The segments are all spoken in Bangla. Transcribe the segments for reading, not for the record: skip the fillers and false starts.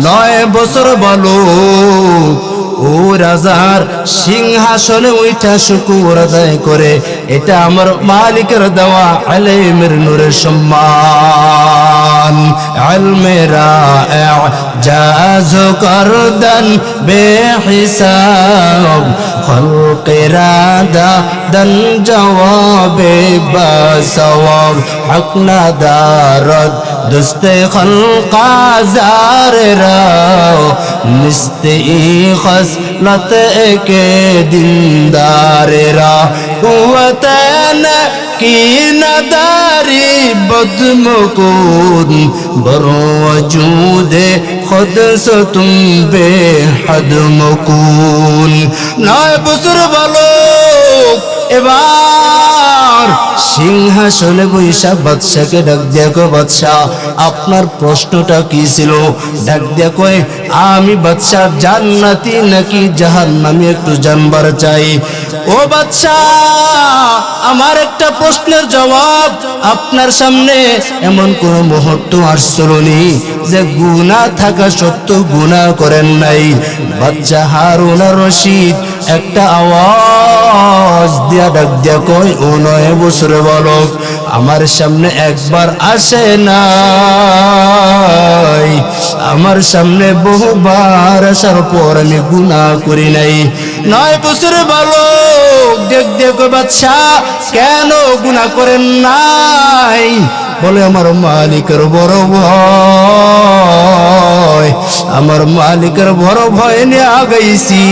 9 বছর বালক ও রাজার সিংহাসনে উঠা শুকর আদায় করে, এটা আমার মালিকের দেওয়া ইলমের নূরের সম্মান। ইলমেরা ইজাজ করদান বেহিসাব, খলকেরা দান জওয়াবে বাসওয়াব, হক না দারদ দুস্তে খলকা জারেরা, নিস্তে خصلت کے دیندارا، قوتن کی نداری بدمکون، بر وجود خود سے تم بے حد مکون۔ 9 বছর বালক এবার সিংহাসনে বৈশা বাদশাকে ডাক দেখো, বাদশাহ আপনার প্রশ্নটা কি ছিল? ডাক দেখো, আমি বাদশাহ জান্নাতি নাকি জাহান্নামী একটু জানবার চাই। ও বাদশাহ, আমার একটা প্রশ্নের জবাব, আপনার সামনে এমন কোন মুহূর্ত আসছিল নি যে গুনাহ থাকা সত্ত্বেও গুনাহ করেন নাই? বাদশাহ হারুন আর রশিদ একটা আওয়াজ দিয়া ডাক দিয়া কয়, ও 9 বছর বালক, আমার সামনে একবার আসে নাই, আমার সামনে বহুবার আসার পর আমি গুনাহ করি নাই। 9 বছর বালক দেখ দেখো, বাদশাহ কেন গুনাহ করেন নাই? বলে আমার মালিকের বড় ভয়, আমার মালিকের বড় ভয় নিয়ে আগাইছি,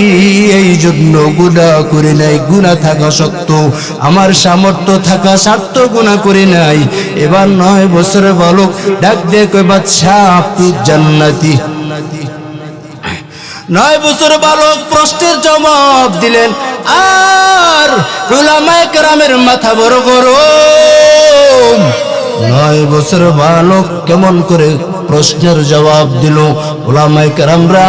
এই জন্য গুনাহ করি নাই। গুনাহ থাকা সত্ত্বেও, আমার সামর্থ্য থাকা সত্ত্বেও গুনাহ করি নাই। এবার 9 বছরের বালক ডাক দিয়ে কয়, বাদশাহ আপনি জান্নাতি। 9 বছর বালক প্রশ্নের জবাব দিলেন, আর উলামায়ে কেরামের মাথা বড় গরম। 9 বছর বালক কেমন করে প্রশ্নের জবাব দিল? উলামায়ে কেরামরা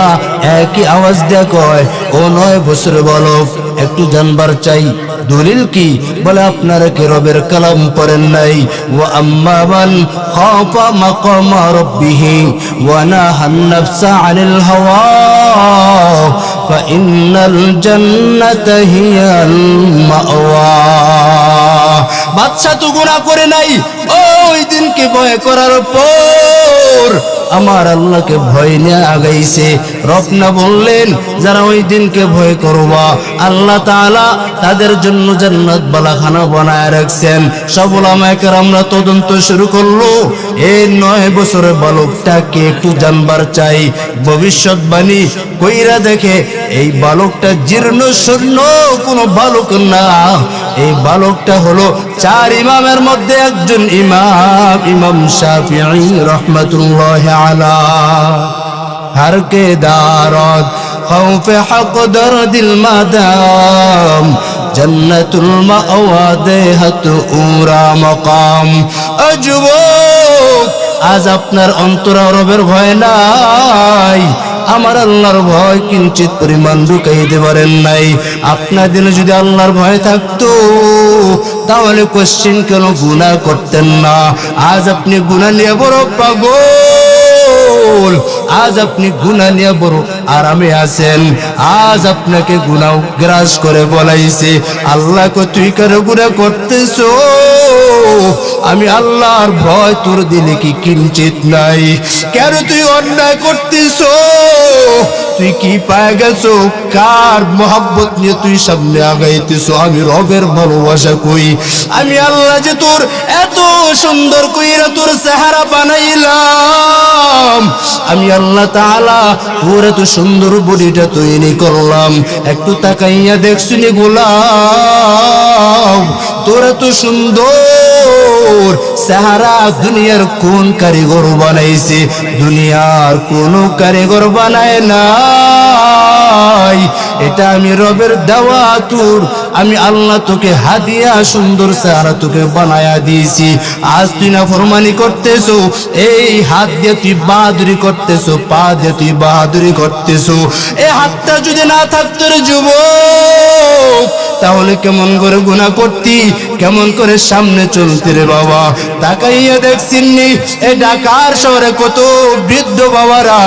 একই আওয়াজ দিয়ে কয়, ও 9 বছর বালক, একটু জানবার চাই দলিল কি? বলে আপনারা কি রবের কালাম পড়েন নাই? ওয়া আম্মা মান খাফা মাকামা রাব্বিহি ওয়া নাহান নাফসা আনিল হাওয়া ফাইন্নাল জান্নাতা হিয়াল মাওয়া। বাদশা তো গুনাহ করে নাই, ওই দিনকে ভয় করার পর আমার আল্লাহকে ভয় নিয়ে আগাইছে। রব না বললেন যারা ওই দিনকে ভয় করবা, আল্লাহ তাআলা তাদের জন্য জান্নাত বালাখানা বানায় রাখছেন। সব উলামায়ে কেরামরা তদন্ত শুরু করলো, এই 9 বছরের বালকটাকে একটু জানবার চাই। ভবিষ্যৎবাণী কইরা দেখে এই বালকটা জীর্ণ শূন্য কোনো বালক না, এই বালকটা হলো 4 ইমামের মধ্যে একজন ইমাম, ইমাম শাফিঈ রাহমাতুল্লাহি আলাইহি। हर के दारद खौफ हक दर्दिल मदाम जन्नतुल मावा देहत उरा मकाम। যুবক, আজ আপনার অন্তরে রবের ভয় নাই, আমার আল্লাহর ভয় কিঞ্চিত পরিমাণ ঢুকাইতে পারেন নাই। আপনার দিনে যদি আল্লাহর ভয় থাকতো তাহলে কোশ্চেন কেন গুনাহ করতেন না? আজ আপনি গুনাহ নিয়ে বড় পাগল, আজ আপনি গুনাহ নিয়ে বড় আরামে আছেন। আজ আপনাকে গুনাহ গ্রাস করে বলাইছে, আল্লাহকে তুই কেন গুনাহ করতেছো? আমি আল্লাহর ভয় তোর দিলে কি কিঞ্চিত নাই? কেন তুই অন্যায় করতেছো? তুই কি পায় গেছো? কার মোহাব্বত নিয়ে তুই সামনে আগাইতেছো? আমি রবের ভালোবাসা কই, আমি আল্লাহ যে তোর এত সুন্দর কইরা তোর চেহারা বানাইলাম, আমি আল্লাহ তাআলা তোর এত সুন্দর বডিটা তৈরি করলাম, একটু তাকাইয়া দেখছুনি গোলাম, তোর এত সুন্দর চেহারা দুনিয়ার কোন কারিগর বানাইছে? দুনিয়ার কোন কারিগর বানায় নাই। এটা আমি রবের দেওয়া তুর, আমি আল্লাহ তোকে হাদিয়া সুন্দর চেহারা তোকে বানায়া দিয়েছি। আজ তুই না ফরমানি করতেছো, এই হাত দিয়ে তুই বাহাদুরি করতেছো, পা দিয়ে তুই বাহাদুরি করতেছো। এই হাতটা যদি না থাকতো রে যুবক, তাহলে কেমন করে গুনাহ করতি, কেমন করে সামনে চলতি রে বাবা। তাকাইয়া দেখছিনি এই ঢাকার শহরে কত বৃদ্ধ বাবারা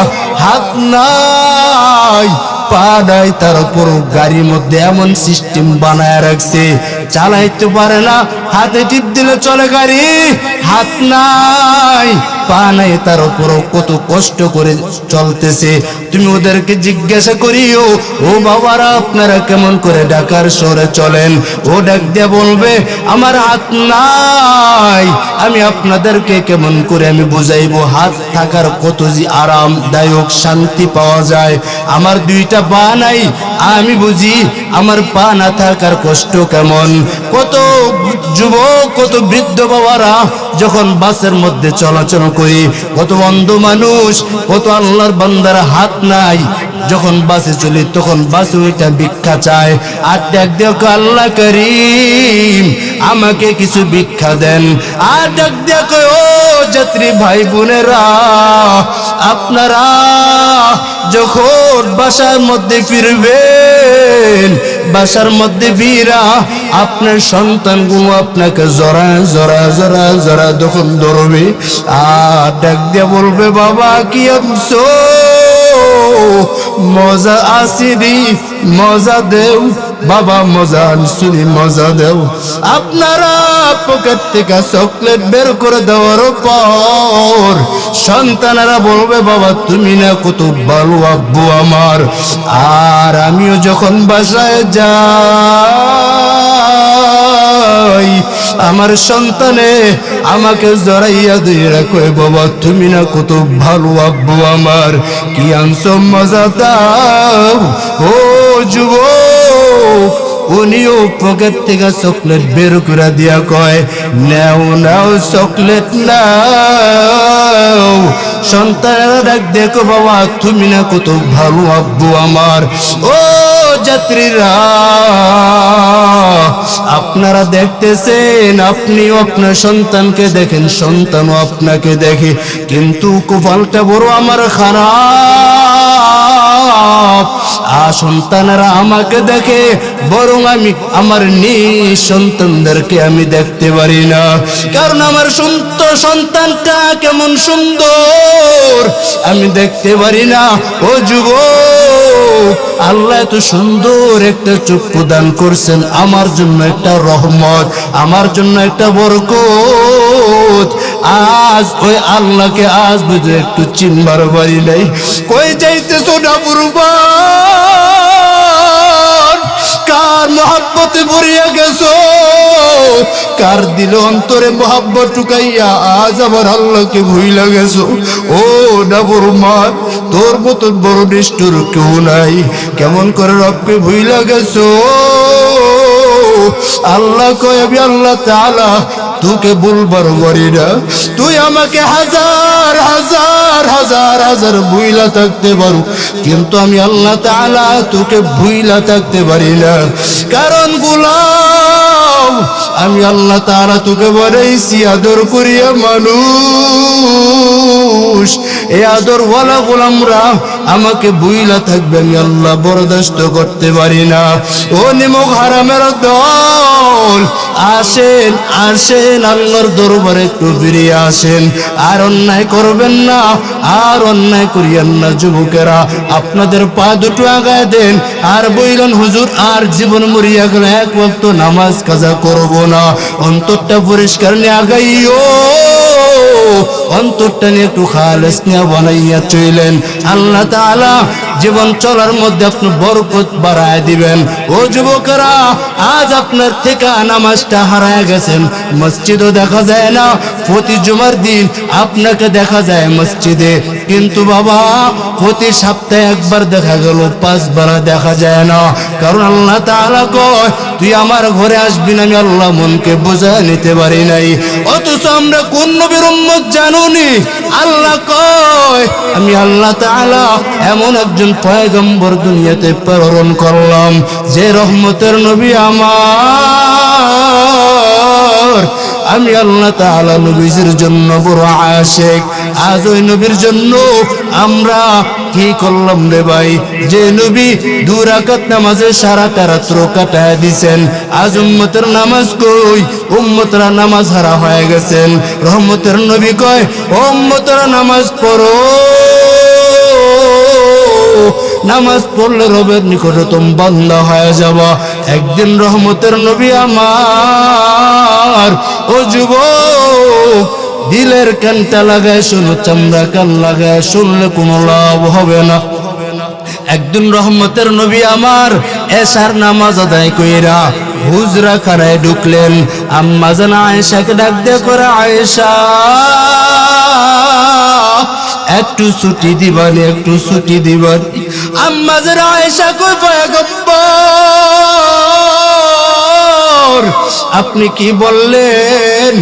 হাত নাই পা নাই, তার উপর গাড়ির মধ্যে এমন সিস্টেম বানায় রাখছে, চালাইতে পারে না, হাতে টিপ দিলে চলে গাড়ি, হাত নাই পা নাই, তার উপর কত কষ্ট করে চলতেছে। তুমি ওদেরকে জিজ্ঞাসা করিও, ও বাবারা আপনারা কেমন করে ঢাকার শহরে চলেন? ও ডাক দিয়ে বলবে আমার হাত নাই। আমি আপনাদেরকে কেমন করে আমি বুঝাইবো হাত থাকার কত যে আরামদায়ক শান্তি পাওয়া যায়। আমার দুইটা পা নাই, আমি বুঝি আমার পা না থাকার কষ্ট কেমন। কত যুবক, কত বৃদ্ধ বাবারা যখন বাসের মধ্যে চলাচল করি, কত অন্ধ মানুষ, কত আল্লাহর বান্দারা হাত নাই, যখন বাসে চলি তখন বাসে ওইটা ভিক্ষা চায়। আর ডাক দেখো আল্লাহ করিম আমাকে কিছু ভিক্ষা দেন। আর ডাক দেখো ও যাত্রী ভাই বোনেরা, আপনারা যখন বাসার মধ্যে ফিরবেন, বাসার মধ্যে ফিরা আপনার সন্তানগুলো আপনাকে জরা জরা জরা জরা যখন ধরবে, আর ডাক দিয়ে বলবে বাবা কি আনছো, মজা আসিনি, মজা দেও বাবা, মজা আনসুনি, মজা দেও। আপনারা পকেট থেকে চকলেট বের করে দেওয়ার পর সন্তানেরা বলবে বাবা তুমি না কত ভালো আব্বু আমার। আর আমিও যখন বাসায় যাই, আমার সন্তানে আমাকে জড়াইয়া দিয়ে রাখে বাবা তুমি না কত ভালো আব্বু আমার, কি আনছো মজা দাও। ও যুবক, উনিও পকেট থেকে চকলেট বের করে দিয়া কয় নাও নাও চকলেট নাও। সন্তানেরা ডাক দেখো বাবা তুমি না কত ভালো আব্বু আমার। ও যাত্রীরা, আপনারা দেখতেছেন, আপনিও আপনার সন্তানকে দেখেন, সন্তানও আপনাকে দেখে, কিন্তু কপালটা বড় আমার খারাপ। সন্তানেরা আমাকে দেখে, বরং আমি আমার নিজ সন্তানদেরকে আমি দেখতে পারি না, কারণ আমার সন্তানটা কেমন সুন্দর আমি দেখতে পারি না। ও যুবক, আল্লাহ এত সুন্দর একটা চক্ষু দান করছেন, আমার জন্য একটা রহমত, আমার জন্য একটা বরকত। আজ ওই আল্লাহকে আজ বুঝে একটু চিনবার পারি নাই। কই যাইতেছো না বুরবান, কার মহব্বতে ভরিয়া গেছো, কার দিল অন্তরে মহব্বত ঢুকাইয়া আজ আমার আল্লাহকে ভুইলা গেছো। ও না বুরমান, তোর মতন বড় নিষ্ঠুর কেউ নাই, কেমন করে রবকে ভুইলা গেছো। আল্লাহ কয় আমি আল্লাহ তাআলা তোকে বলবার পারি না, তুই আমাকে হাজার হাজার হাজার হাজার ভুইলা থাকতে পারো, কিন্তু আমি আল্লাহ তাআলা তোকে ভুইলা থাকতে পারি না। কারণ গোলাম, আমি আল্লাহ তাআলা তোকে বানাইছি আদর করিয়া মানুষ। এই আদর ওয়ালা গোলামরা আমাকে ভুইলা থাকবে, আমি আল্লাহ বরদাস্ত করতে পারি না। ও নিমক হারামের দল, আসেন আসেন আল্লাহর দরবারে একটু ফিরিয়ে আসেন, আর অন্যায় করবেন না, আর অন্যায় করিয়েন না। যুবকেরা আপনাদের পা দুটো আগায় দেন, আর বইলেন হুজুর আর জীবন মরিয়া গেল, এক ওয়াক্ত নামাজ কাজা করব না, অন্তরটা পরিষ্কার নিয়ে আগাইও, অন্তরটা নিয়ে একটু খালেস নিয়ে বানাইয়া চইলেন, আল্লাহ তাআলা জীবন চলার মধ্যে আপনি বরকত বাড়ায় দিবেন। ও যুবকেরা, আজ আপনার থেকে নামাজটা হারায় গেছেন, মসজিদও দেখা যায় না, প্রতি জুমার দিন আপনাকে দেখা যায় মসজিদে, কিন্তু বাবা প্রতি সপ্তাহে একবার দেখা গেল, 5 বার দেখা যায় না। কারণ আল্লাহ তাআলা কয় তুই আমার ঘরে আসবি না, আমি আল্লাহ মনকে বোঝা নিতে পারি নাই। অথচ আমরা কোন নবীর উম্মত জানুনি? আল্লাহ কয় আমি আল্লাহ তাআলা এমন একজন পয়গম্বর দুনিয়াতে প্রেরণ করলাম যে রহমতের নবী আমার। আমি আল্লাহ তাআলা নবীর জন্য বড় আশিক। আজ ওই নবীর জন্য আমরা কি করলাম রে ভাই? যে নবী 2 রাকাত নামাজে সারাটা রাত্র কাটায় দিয়েছেন, আজ উম্মতের নামাজ কই? উম্মতরা নামাজ হারা হয়ে গেছেন। রহমতের নবী কয় ও উম্মতরা নামাজ পড়ো, নামাজ পড়লে রবের নিকটতম বান্দা হয়ে যাবা। একদিন রহমতের নবী আমার, ও যুবক দিলের কানটা লাগায় শোনো, চামড়া কান লাগায় শুনলে কোনো লাভ হবে না। একদিন রহমতের নবী আমার এশার নামাজ আদায় কইরা হুজরা খানায় ঢুকলেন। আম্মা জান আয়েশাকে ডাক দিয়ে করে, আয়েশা একটু ছুটি দিবানি, একটু ছুটি দিবানি। আম্মা জান আয়েশা কই পয়গম্বর আপনি কি বললেন?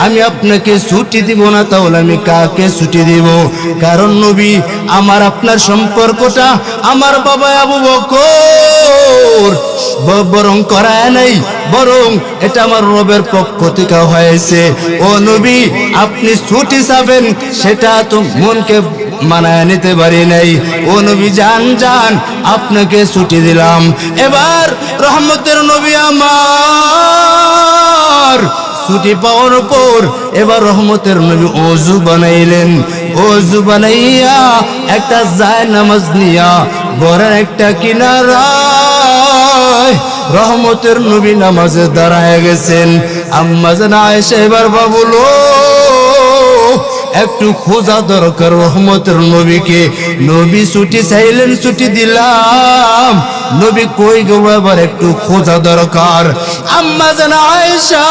আমি আপনাকে ছুটি দিব না, তাহলে আমি কাকে ছুটি দিব? কারণ নবী আমার আপনার সম্পর্কটা আমার বাবা আবু বকর বরং করায় নাই, বরং এটা আমার রবের পক্ষ থেকে হয়েছে। ও নবী আপনি ছুটি চাবেন, সেটা তো মনকে মানায় নিতে পারি নাই। ও নবী যান যান, আপনাকে ছুটি দিলাম। এবার রহমতের নবী আমার ছুটি পাওয়ার পর এবার রহমতের নবী ওযু বানাইলেন। ওযু বানাইয়া একটা যায় নামাজ নিয়া ঘরের একটা কিনারায় রহমতের নবী নামাজে দাঁড়ায় গেছেন। আম্মা জান আয়েশা এবার ভাবলো একটু খোঁজা দরকার রহমতের নবীকে। নবী ছুটি চাইলেন, ছুটি দিলাম, নবী কই গো? এবার একটু খোঁজা দরকার। আম্মা জান আয়েশা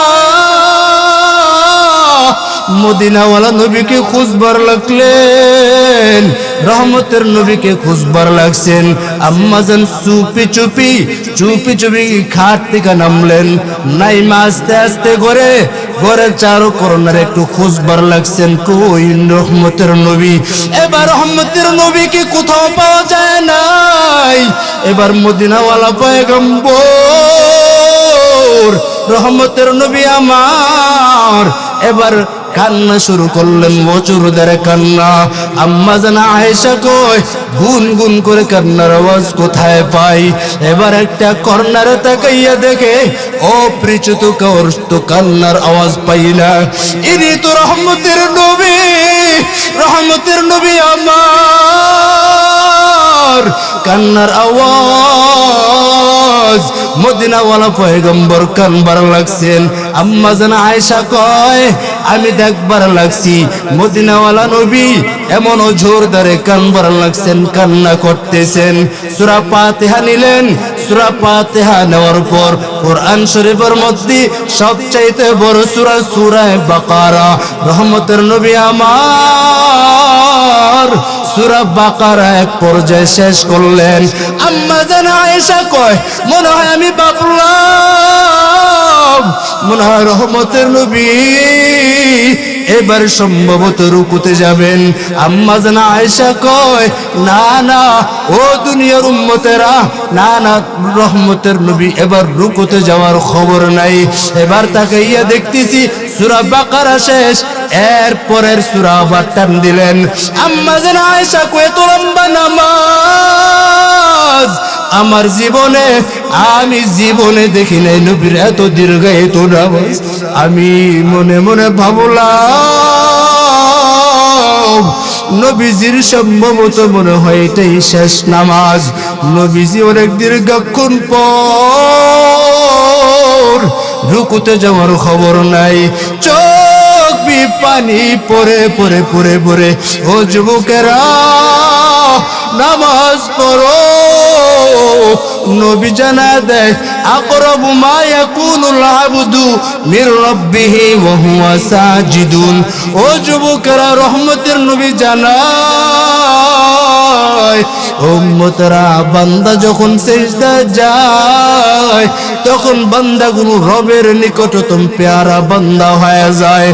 মদিনাওয়ালা নবীকে খুঁজবার লাগলেন, রহমতের নবীকে খুঁজবার লাগছেন। আম্মা জান চুপি চুপি খাট থেকে নামলেন, নাইমা আস্তে আস্তে ঘরের চারো কর্নারে একটু খুঁজবার লাগছেন, কই রহমতের নবী? এবার রহমতের নবীকে কোথাও পাওয়া যায় নাই। এবার মদিনাওয়ালা পয়গম্বর রহমতের নবী আমার এবার কান্না শুরু করলেন, বছরদের কান্না। আম্মা জান আয়েশা কয় গুনগুন করে কান্নার আওয়াজ কোথায় পাই? এবার একটা কর্নারে তাকাইয়া দেখে অপরিচিত কার তো কান্নার আওয়াজ পাই না। ইনি তো রহমতের নবী, রহমতের নবী আমার। কান্নার আওয়াজ মদিনাওয়ালা পয়গম্বর কানবার লাগছেন। আম্মা জান আয়েশা কয় আমি দেখবার লাগছি মদিনাওয়ালা নবী এমন জোরদারে কানবার লাগছেন, কান্না করতেছেন। সূরা ফাতিহা নিলেন। সূরা ফাতিহা নেওয়ার পর কোরআন শরীফের মধ্যে সবচাইতে বড় সূরা সূরা বাকারা। রহমতের নবী আমার সূরা বাকারা এক পর্যায়ে শেষ করলেন। আম্মা জান আয়েশা কয় মনে হয় আমি ভাবলাম মনে হয় রহমতের নবী এবার সম্ভবত রুকুতে যাবেন। আম্মা জান আয়েশা কয় না না ও দুনিয়ার উম্মতেরা, না না রহমতের নবী এবার রুকুতে যাওয়ার খবর নাই। এবার তাকাইয়া দেখতেছি সূরা বাকারা শেষ, এর পরের সূরা আবার টান দিলেন। আম্মা জান আয়েশা কয় এত লম্বা নামাজ আমার জীবনে আমি জীবনে দেখি নাই, নবীর এত দীর্ঘায়িত নামাজ। আমি মনে মনে ভাবলাম নবীজির সম্ভবত মনে হয় এটাই শেষ নামাজ। নবীজি অনেক দীর্ঘক্ষণ পর রুকুতে যাওয়ার খবর নাই। চোখ পানি পরে পরে পরে পরে ও যুবকেরা নামাজ পড়ো। নবী জানা দেয় আকরাবু মা ইয়াকুনুল আবদু মির রাব্বিহি ওয়া হুয়া সাজিদুন। ও যুবকেরা রহমতের নবী জানায় হয়। উম্মতরা বান্দা যখন সিজদা যায় তখন বান্দাগুলো রবের নিকটতম পেয়ারা বান্দা হয়ে যায়।